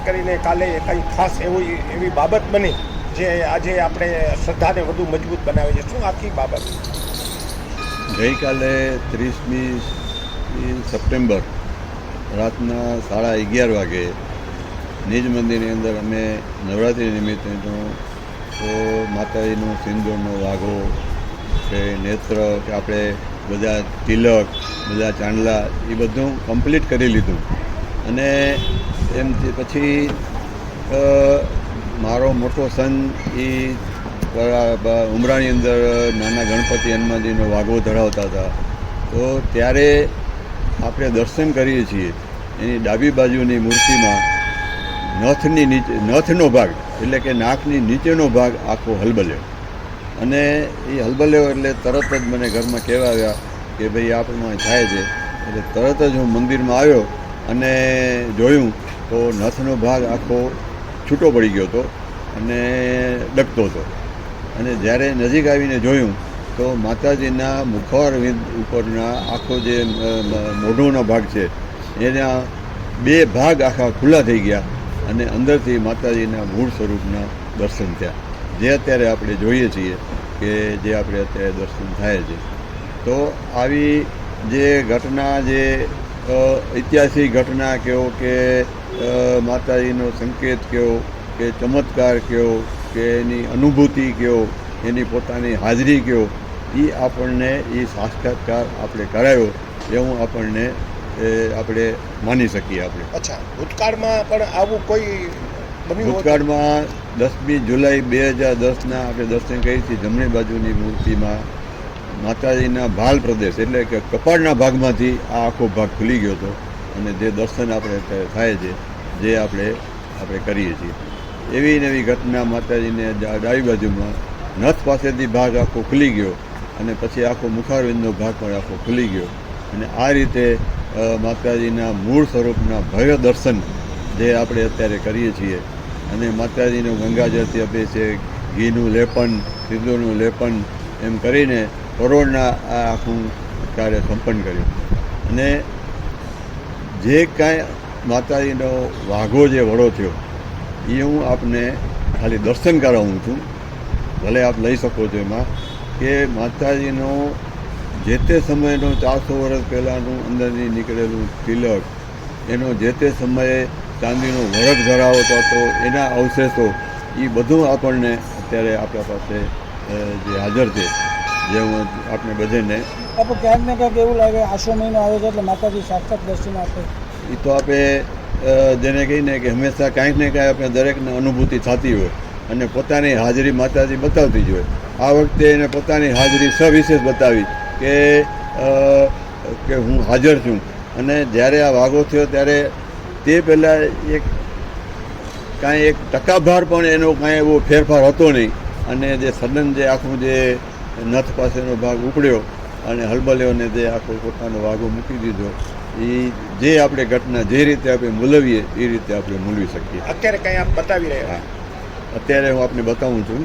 કરીને કાલે કંઈ ખાસ એવી બાબત બની જે આજે આપણે શ્રદ્ધાને વધુ મજબૂત બનાવે છે? શું આખી બાબત? ગઈકાલે 30મી સપ્ટેમ્બર રાતના 11:30 વાગે નિજ મંદિરની અંદર અમે નવરાત્રિ નિમિત્તે તો માતાજીનો સિંદૂરનો વાઘો કે નેત્ર કે આપણે બધા તિલક, બધા ચાંદલા એ બધું કમ્પ્લીટ કરી લીધું. અને એમથી પછી મારો મોટો સન એ ઉમરાની અંદર નાના ગણપતિ હનુમાનજીનો વાઘો ધરાવતા હતા. તો ત્યારે આપણે દર્શન કરીએ છીએ એની ડાબી બાજુની મૂર્તિમાં નથનો ભાગ એટલે કે નાકની નીચેનો ભાગ આખો હલબલ્યો. અને એ હલબલ્યો એટલે તરત જ મને ઘરમાં કહેવા આવ્યા કે ભાઈ આપણમાં થાય છે. એટલે તરત જ હું મંદિરમાં આવ્યો અને જોયું તો નથનો ભાગ આખો છૂટો પડી ગયો હતો અને ડગતો હતો. અને જ્યારે નજીક આવીને જોયું તો માતાજીના મુખવારવિંદ ઉપરના આખો જે મોઢોનો ભાગ છે એના 2 ભાગ આખા ખુલ્લા થઈ ગયા અને અંદરથી માતાજીના મૂળ સ્વરૂપના દર્શન થયા, જે અત્યારે આપણે જોઈએ છીએ કે જે આપણે અત્યારે દર્શન થાય છે. તો આવી જે ઘટના, જે ઐતિહાસિક ઘટના કહો કે માતાજીનો સંકેત કહો કે ચમત્કાર કહો કે એની અનુભૂતિ કહો, એની પોતાની હાજરી કહો, એ આપણને એ સાક્ષાત્કાર આપણે કરાયો એવું આપણને આપણે માની શકીએ. આપણે અચ્છા, ભૂતકાળમાં પણ આવું કોઈ બન્યું? ભૂતકાળમાં 10મી જુલાઈ 2010ના આપણે દર્શન કરી હતી. જમણી બાજુની મૂર્તિમાં માતાજીના ભાલ પ્રદેશ એટલે કે કપાળના ભાગમાંથી આ આખો ભાગ ખુલી ગયો હતો અને જે દર્શન આપણે થાય છે જે આપણે કરીએ છીએ. એવી નવી ઘટના માતાજીને ડાબી બાજુમાં નથ પાસેથી ભાગ આખો ખુલી ગયો અને પછી આખો મુખારવિંદનો ભાગ પણ આખો ખુલી ગયો. અને આ રીતે માતાજીના મૂળ સ્વરૂપના ભવ્ય દર્શન જે આપણે અત્યારે કરીએ છીએ. અને માતાજીનો ગંગાજળથી અભિષેક, ઘીનું લેપન, સિંદૂરનું લેપન એમ કરીને કરોડના આ આખું કાર્ય સંપન્ન કર્યું. અને જે કાંઈ માતાજીનો વાઘો જે વડો થયો એ હું આપને ખાલી દર્શન કરાવું છું, ભલે આપ લઈ શકો છો. એમાં કે માતાજીનો જે તે સમયનો 400 વર્ષ પહેલાંનું અંદરથી નીકળેલું તિલક, એનો જે તે સમયે ચાંદીનો વરખ ધરાવતો હતો એના અવશેષો, એ બધું આપણને અત્યારે આપણા પાસે જે હાજર છે, જે હું આપણે બધાને આપણે ક્યાંક ને ક્યાંક એવું લાગે આસો મહિનો આવે છે એટલે માતાજી સાક્ષાત દર્શન આપે. એ તો આપણે જેને કહીને કે હંમેશા કાંઈક ને કાંઈ આપણે દરેકને અનુભૂતિ થતી હોય અને પોતાની હાજરી માતાજી બતાવતી જ હોય. આ વખતે એને પોતાની હાજરી સવિશેષ બતાવી કે હું હાજર છું. અને જ્યારે આ વાઘો થયો ત્યારે તે પહેલાં કાંઈ એક ટકાભાર પણ એનો કાંઈ એવો ફેરફાર હતો નહીં. અને જે સડન જે આખું જે નથ પાસેનો ભાગ ઉપડ્યો અને હલબલ્યોને જે આખો પોતાનો વાઘો મૂકી દીધો, એ જે આપણે ઘટના જે રીતે આપણે મૂલવીએ એ રીતે આપણે મૂલવી શકીએ. અત્યારે કંઈ આપ બતાવી રહ્યા? અત્યારે હું આપને બતાવું છું.